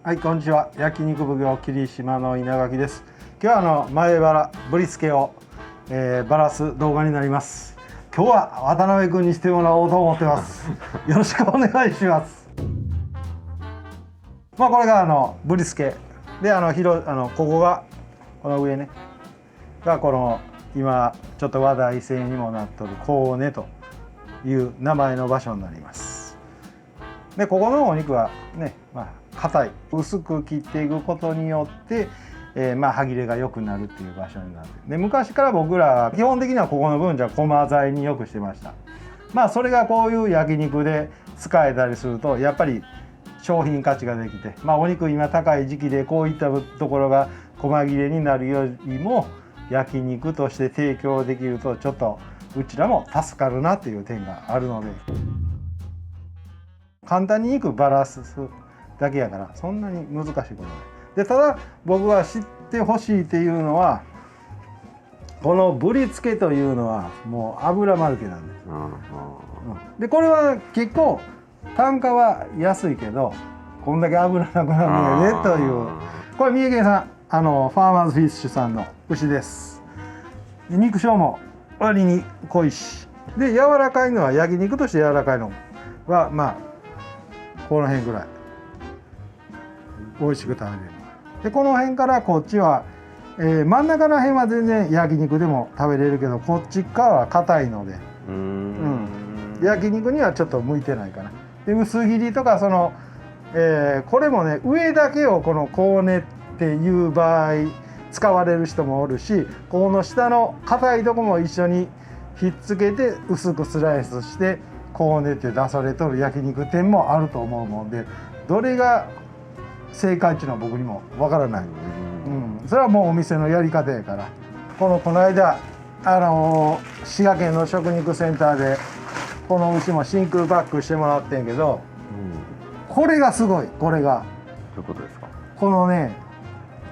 はい、こんにちは。焼肉奉行霧島の稲垣です。今日は前バラぶりつけを、バラす動画になります。今日は渡辺君にしてもらおうと思ってます。よろしくお願いします。これがぶりつけでここがこの上ねがこの今ちょっと話題性にもなっとるコウネという名前の場所になります。でここのお肉はね、硬い薄く切っていくことによって、歯切れが良くなるっていう場所になってで昔から僕らは基本的にはここの部分じゃ駒材によくしてました。それがこういう焼肉で使えたりするとやっぱり商品価値ができて、お肉今高い時期でこういったところが細切れになるよりも焼肉として提供できるとちょっとうちらも助かるなっていう点があるので簡単に肉バラすだけやからそんなに難しいことない。でただ僕が知ってほしいっていうのはこのぶりつけというのはもう油まるけなんです。でこれは結構単価は安いけどこんだけ油なくなるんやねというこれ三重県産ファーマーズフィッシュさんの牛です。で肉質も割に濃いしで柔らかいのは焼肉として柔らかいのはこの辺ぐらい美味しく食べれる。でこの辺からこっちは、真ん中ら辺は全然焼肉でも食べれるけどこっち側は硬いので焼肉にはちょっと向いてないかな。で薄切りとかこれもね上だけをこのコウネっていう場合使われる人もおるしこの下の硬いとこも一緒にひっつけて薄くスライスしてコウネって出されとる焼肉店もあると思うもんでどれが正解っていうのは僕にもわからない。それはもうお店のやり方やからこの間滋賀県の食肉センターでこの牛も真空パックしてもらってんけど、これがすごい。これがどういうことですか？このね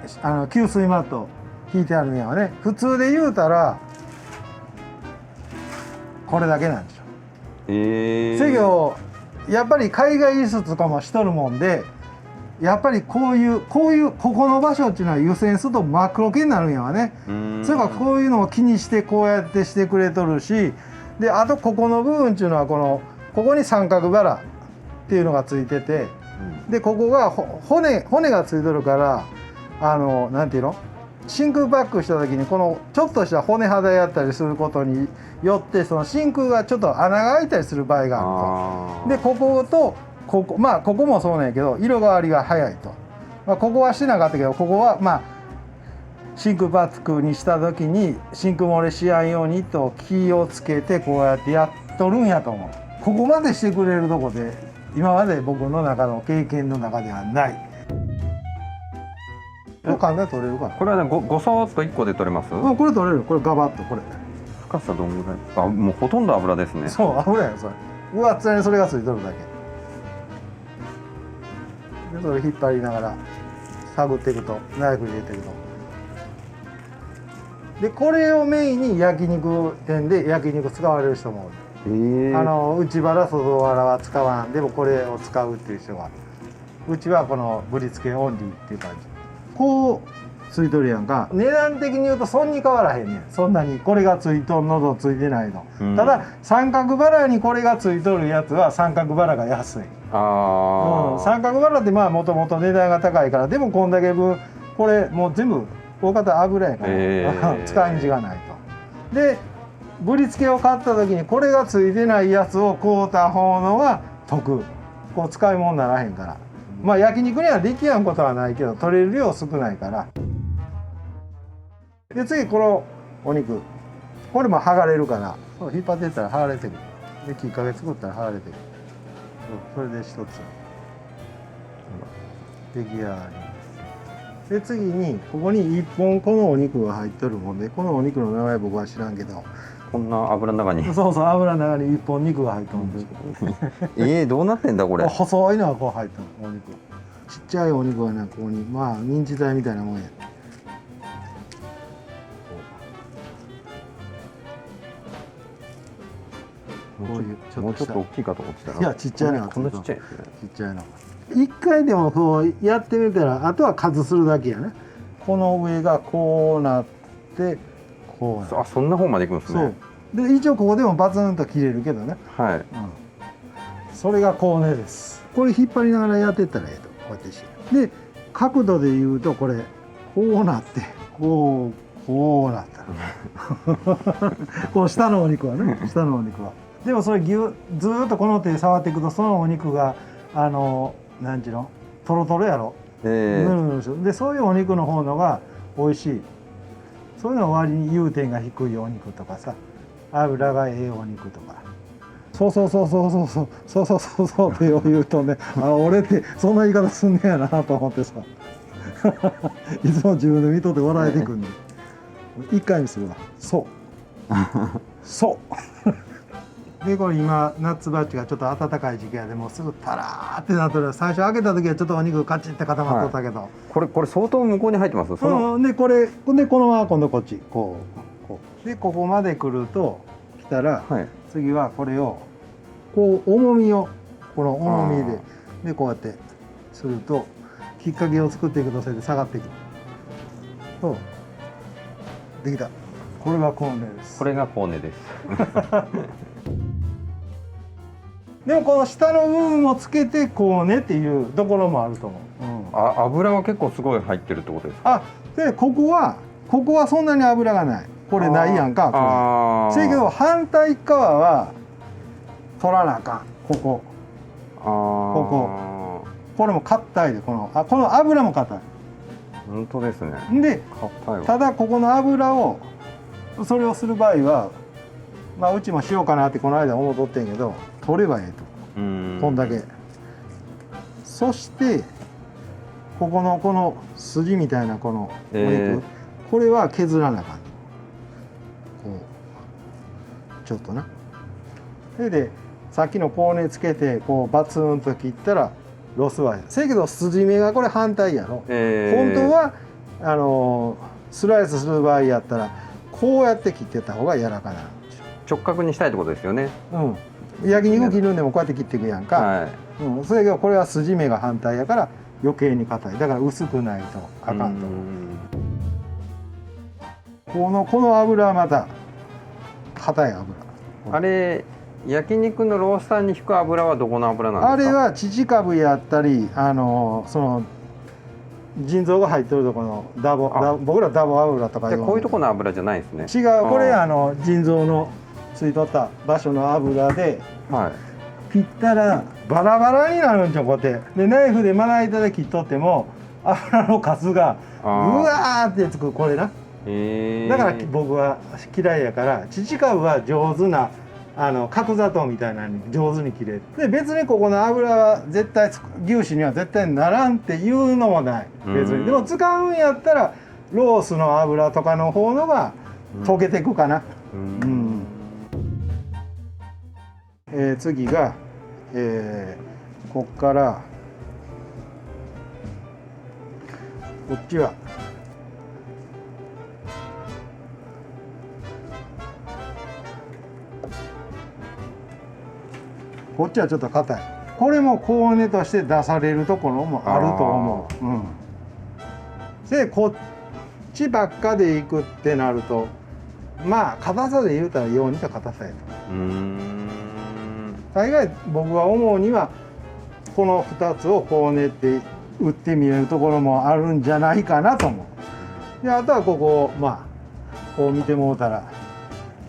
吸水マット引いてあるんやわね。普通で言うたらこれだけなんでしょ。せややっぱり海外輸出とかもしとるもんでやっぱりここの場所っていうのは湯煎すると真っ黒けになるんやわね。それからこういうのを気にしてこうやってしてくれとるしであとここの部分っていうのはここに三角バラっていうのがついててでここが骨がついとるからなんていうの真空パックした時にこのちょっとした骨肌やったりすることによってその真空がちょっと穴が開いたりする場合があると。でこことここもそうなんやけど色変わりが早いと。ここはしてなかったけどここは真空パックにした時に真空漏れしやんようにと気をつけてこうやってやっとるんやと思う。ここまでしてくれるとこで今まで僕の中の経験の中ではない。これ簡単に取れるかな。これはねごそっと1個で取れます？これ取れる。これガバッとこれ深さどんぐらい？もうほとんど油ですね。そう油やそれ。上っ面にそれがついとるだけでそれ引っ張りながら探っていくとナイフ入れていくとでこれをメインに焼肉店で焼肉使われる人もおる。内バラ外バラは使わんでもこれを使うっていう人がうちはこのぶりつけオンリーっていう感じこうついとるやんか。値段的に言うとそんに変わらへんねん。そんなにこれがついとんのとついてないの、ただ三角バラにこれがついとるやつは三角バラが安い。三角バラってもともと値段が高いからでもこんだけ分これもう全部大方油やから、使い道がないと。でぶりつけを買った時にこれがついてないやつを買うた方のは得。こう使い物にならへんから。焼肉にはできやんことはないけど取れる量少ないから。で次このお肉これも剥がれるから引っ張っていったら剥がれてくる。できっかけ作ったら剥がれてくる。それで一つ出来上がり。で次にここに1本このお肉が入っとるもんでこのお肉の名前僕は知らんけどこんな油の中にそう油の中に1本肉が入っとるんですどうなってんだこれ。細いのがこう入っとるお肉。ちっちゃいお肉はねここにミンチ台みたいなもんや。こういうもうちょっと大きいかと思ってたらいやちっちゃいのがこんなちっちゃいですね。ちっちゃいの一回でもこうやってみたらあとは数するだけやね。この上がこうなってこうなって、あ、そんな方までいくんですそうね。で一応ここでもバツンと切れるけどね、はい。それがコーネです。これ引っ張りながらやってったらええと、こうやってしてで角度で言うとこれこうなってこうなったこの下のお肉はね、下のお肉はでもそれずーっとこの手で触っていくとそのお肉がなんちゅうのトロトロやろ、ぬるぬるしてるで、そういうお肉の方のが美味しい。そういうのは割に融点が低いお肉とかさ、油がええお肉とか、そうって言うとね、あ、俺ってそんな言い方すんねやなと思ってさいつも自分で見とって笑えてくんね一回にするわ。そうでこれ今夏バッチがちょっと暖かい時期やでもうすぐタラーってなっとる。最初開けた時はちょっとお肉カチッて固まっとったけど、はい、これ相当向こうに入ってます。でこれでこのまま今度こっちこうでここまで来ると来たら、はい、次はこれをこう重みをこの重みでこうやってするときっかけを作っていくとそれで下がっていく。そうできた。これがコーネです。これがコーネですでもこの下の部分をつけてコーネっていうところもあると思う、油は結構すごい入ってるってことですか。でここはそんなに油がない。これないやんか。これせやけど反対側は取らなあかん。これも硬いでこの油も硬い。本当ですね。でただここの油をそれをする場合はまあうちもしようかなってこの間思っとってんけど取ればええと。こんだけ。そしてこの筋みたいなこのお肉、これは削らなあかん。こうちょっとな。それでさっきのコーネつけてこうバツンと切ったらロスはせやけど筋目がこれ反対やろ、本当はスライスする場合やったらこうやって切ってた方が柔らかなる。直角にしたいってことですよね。焼肉切るんでもこうやって切っていくやんか、はい、それけどこれは筋目が反対やから余計に硬い。だから薄くないとあかんと。この油はまた硬い油。あれ焼肉のロースターに引く油はどこの油なんですか。あれは乳株やったりその腎臓が入ってるところの僕らダボ油とかこういうところの油じゃないですね。違う。これ腎臓のついとった場所の油で、はい、切ったらバラバラになるんちゃう。こうやってでナイフでまな板で切っとっても油のカスがうわーってつく。これな。だから僕は嫌いやから乳株は上手な角砂糖みたいなのに上手に切れる。で別にここの油は絶対牛脂には絶対ならんっていうのもない。別にでも使うんやったらロースの油とかの方のが溶けていくかな。次が、こっからこっちはこっちはちょっと硬い。これもコーネとして出されるところもあると思う。でこっちばっかでいくってなるとまあ硬さで言うたらよう似た硬さやと。大概僕が思うにはこの2つをコーネって打ってみるところもあるんじゃないかなと思う。であとはここまあこう見てもうたら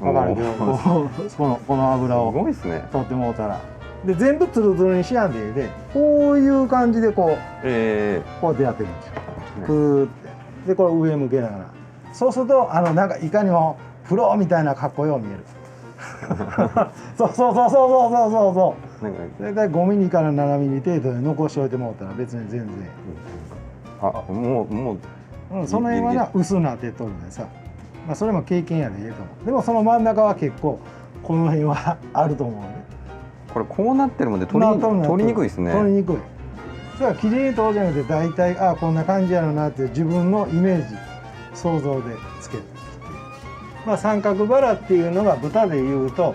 分かるけどこの油を取ってもうたらで全部ツルツルにしやんでいいでこういう感じでこうやってやってるんですよ。クーってでこれ上向けながらそうするとなんかいかにもプロみたいなかっこよう見えるそう大体5ミリから7ミリ程度で残しておいてもらったら別に全然もうその辺はな薄なって取るんでさ、まあ、それも経験やでええと思う。でもその真ん中は結構この辺はあると思うね。これこうなってるもんで取りにくいですね。取りにくい。だからきれいに取るじゃなくて大体こんな感じやろなって自分のイメージ想像でつけてきて、まあ三角バラっていうのが豚でいうと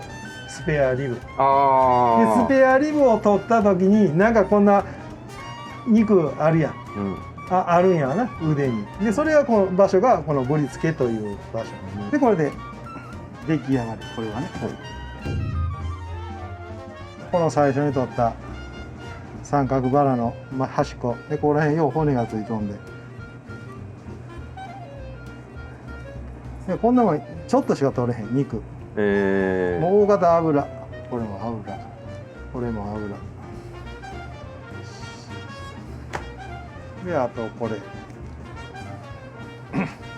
スペアリブ。でスペアリブを取った時になんかこんな肉あるやん、うんあるんやな腕に。でそれがこの場所がこのぶりつけという場所で、これで出来上がり。これはね、この最初に取った三角バラの端っこで、ここら辺よう骨がついとんで、こんなもんちょっとしか取れへん肉。もう大型油、これも油、これも油で、あとこれ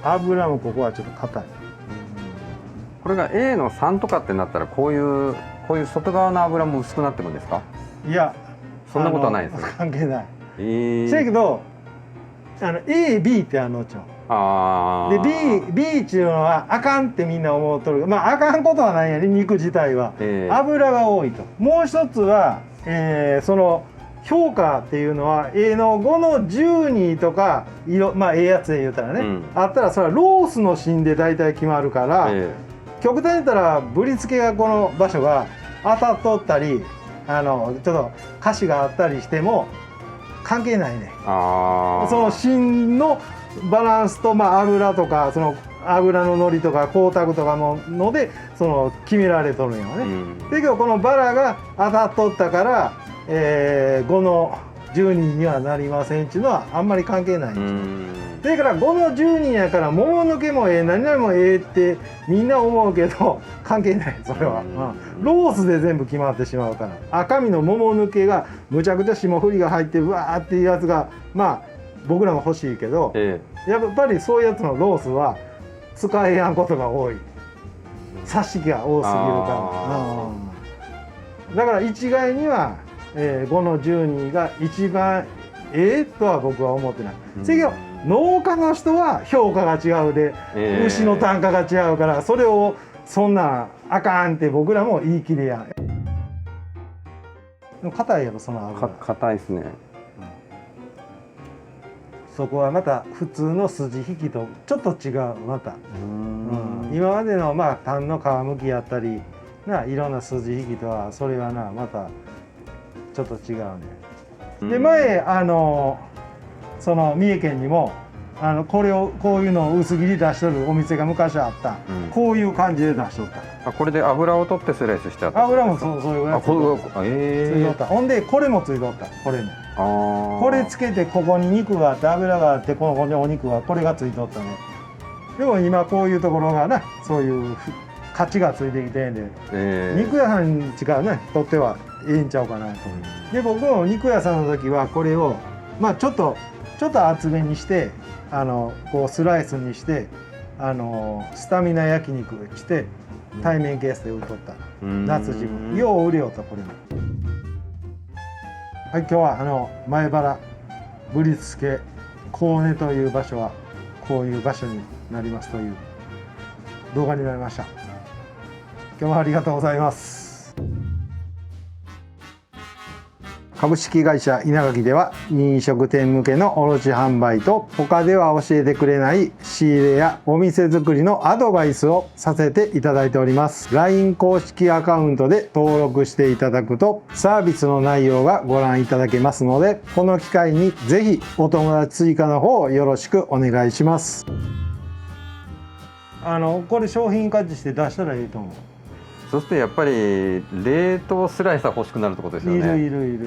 油もここはちょっと硬い。これが A の3とかってなったらこういう外側の油も薄くなってくるんですか？いや、そんなことはないですよ。関係ない。せせやけどA、B ってあんのちゃう。で B っていうのはあかんってみんな思うとる。まああかんことはないやね、肉自体は。油が多いと。もう一つは、その評価っていうのは A の5の12とかまあええやつで言うたらね、あったらそれはロースの芯で大体決まるから、極端に言ったらぶりつけがこの場所が当たっとったりちょっと歌詞があったりしても関係ないね。その芯のバランスと、まあ、油とかその油ののりとか光沢とかのでその決められとるんよね。だけどこのバラが当たっとったから、5の10人にはなりませんっていうのはあんまり関係ないんですよ。だから5の10人やから桃抜けもええ何々もええってみんな思うけど関係ない、それは。ロースで全部決まってしまうから。赤身の桃抜けがむちゃくちゃ霜降りが入ってうわーっていうやつがまあ僕らも欲しいけど、やっぱりそういうやつのロースは使えやんことが多い。刺しが多すぎるから。だから一概には、5の12が一番とは僕は思ってない。せやけど農家の人は評価が違うで、牛の単価が違うからそれをそんなあかんって僕らも言い切れやん。でも硬いやろその油。硬いですね。そこはまた普通の筋引きとちょっと違う。また今までのまあ単の皮むきやったりいろんな筋引きとはそれはまたちょっと違うね。で前その三重県にもこういうのを薄切り出しとるお店が昔あった、こういう感じで出しとった。これで油を取ってスライスしてあった。油もそういうやつついとった。ほんでこれもついとった。これもこれつけてここに肉があって油があってここにお肉がこれがついとったね。でも今こういうところがそういう価値がついてきてんで、肉屋さんに違うとってはええんちゃうかなと。で僕も肉屋さんの時はこれをまあちょっと厚めにしてこうスライスにしてスタミナ焼肉して対面ケースで売っとった。夏自分よう売れよとこれも。はい、今日は前原ぶりつけ高根という場所はこういう場所になりますという動画になりました。今日もありがとうございます。株式会社稲垣では飲食店向けの卸販売と他では教えてくれない仕入れやお店作りのアドバイスをさせていただいております。 LINE 公式アカウントで登録していただくとサービスの内容がご覧いただけますので、この機会にぜひお友達追加の方をよろしくお願いします。これ商品化して出したらいいと思う。そしてやっぱり冷凍スライサー欲しくなるってことですよね。いる。